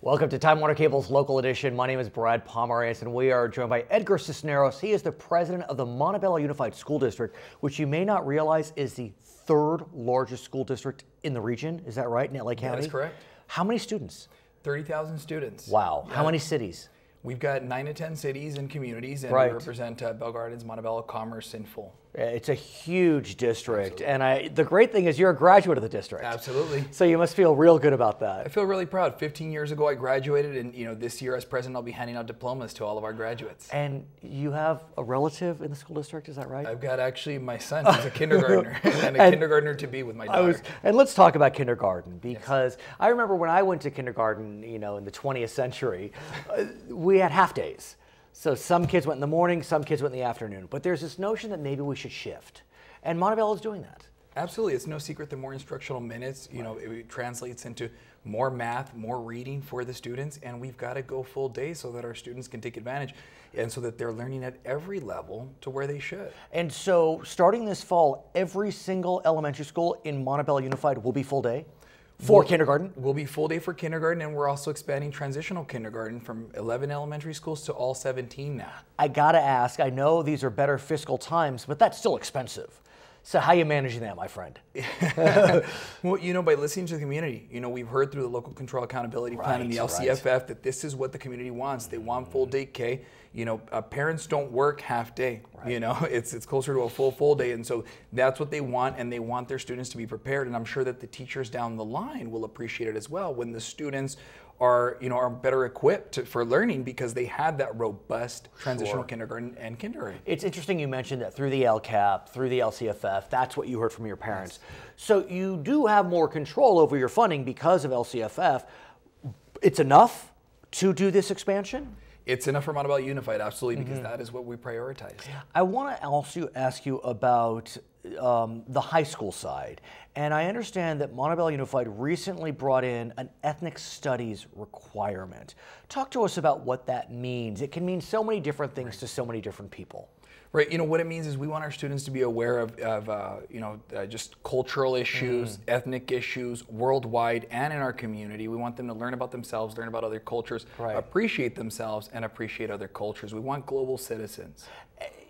Welcome to Time Warner Cable's local edition. My name is Brad Pomerance, and we are joined by Edgar Cisneros. He is the president of the Montebello Unified School District, which you may not realize is the third largest school district in the region. Is that right, in LA County? That's correct. How many students? 30,000 students. Wow. Yeah. How many cities? We've got 9 to 10 cities and communities, and Right. we represent Bell Gardens, Montebello, Commerce in full. It's a huge district, and the great thing is you're a graduate of the district. Absolutely. So you must feel real good about I that. feel really proud. 15 years ago I graduated, and this year as president I'll be handing out diplomas to all of our graduates. And you have a relative in the school district, is that right? I've got actually my son, who's a kindergartner, and a kindergartner to be with my daughter. And let's talk about kindergarten, because I remember when I went to kindergarten, in the 20th century, we had half days. So some kids went in the morning, some kids went in the afternoon. But there's this notion that maybe we should shift. And Montebello is doing that. Absolutely. It's no secret the more instructional minutes, it translates into more math, more reading for the students, and we've got to go full day so that our students can take advantage and so that they're learning at every level to where they should. And so starting this fall, every single elementary school in Montebello Unified will be full day? For kindergarten? We'll be full day for kindergarten, and we're also expanding transitional kindergarten from 11 elementary schools to all 17 now. I gotta ask, I know these are better fiscal times, but that's still expensive. So how are you managing that, my friend? Well, by listening to the community, we've heard through the local control accountability plan and the LCFF that this is what the community wants. They want full day K. Parents don't work half day. Right. It's closer to a full day, and so that's what they want, and they want their students to be prepared. And I'm sure that the teachers down the line will appreciate it as well when the students are better equipped for learning because they had that robust transitional kindergarten and kindergarten. It's interesting you mentioned that through the LCAP, through the LCFF, that's what you heard from your parents. Yes. So you do have more control over your funding because of LCFF. It's enough to do this expansion? It's enough for Montebello Unified, absolutely, because that is what we prioritize. I want to also ask you about the high school side. And I understand that Montebello Unified recently brought in an ethnic studies requirement. Talk to us about what that means. It can mean so many different things to so many different people. Right, what it means is we want our students to be aware of just cultural issues, ethnic issues, worldwide and in our community. We want them to learn about themselves, learn about other cultures, appreciate themselves and appreciate other cultures. We want global citizens.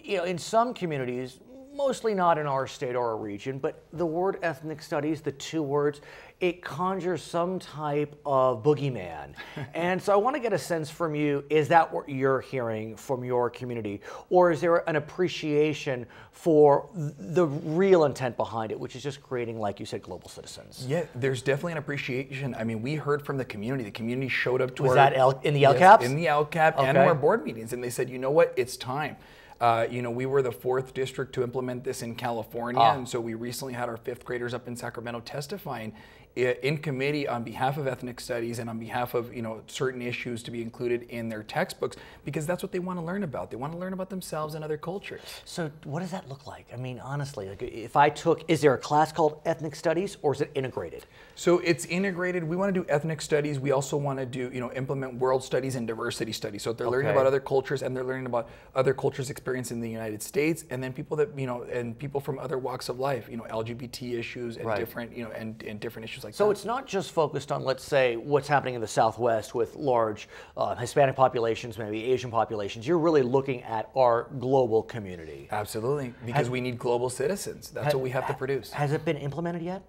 In some communities, mostly not in our state or our region, but the word ethnic studies, the two words, it conjures some type of boogeyman. And so I want to get a sense from you, is that what you're hearing from your community? Or is there an appreciation for the real intent behind it, which is just creating, like you said, global citizens? Yeah, there's definitely an appreciation. I mean, we heard from the community. The community showed up to Was that in the LCAPs? Yes, in the LCAP and our board meetings. And they said, you know what, it's time. We were the 4th district to implement this in California, and so we recently had our 5th graders up in Sacramento testifying in committee on behalf of ethnic studies and on behalf of certain issues to be included in their textbooks, because that's what they want to learn about. They want to learn about themselves and other cultures. So what does that look like? I mean, honestly, like if I took, is there a class called ethnic studies, or is it integrated? So it's integrated. We want to do ethnic studies. We also want to do, implement world studies and diversity studies. So they're learning about other cultures, and they're learning about other cultures' experience in the United States, and then people that, and people from other walks of life, LGBT issues and different, and different issues like that. So it's not just focused on, let's say, what's happening in the Southwest with large Hispanic populations, maybe Asian populations. You're really looking at our global community. Absolutely, because we need global citizens. That's what we have to produce. Has it been implemented yet?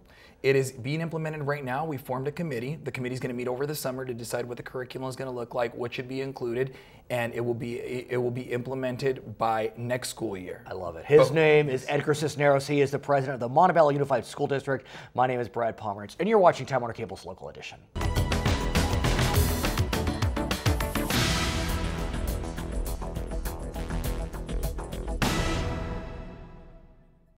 It is being implemented right now. We formed a committee. The committee is going to meet over the summer to decide what the curriculum is going to look like, what should be included, and it will be implemented by next school year. I love it. His name is Edgar Cisneros. He is the president of the Montebello Unified School District. My name is Brad Pomerance, and you're watching Time Warner Cable's local edition.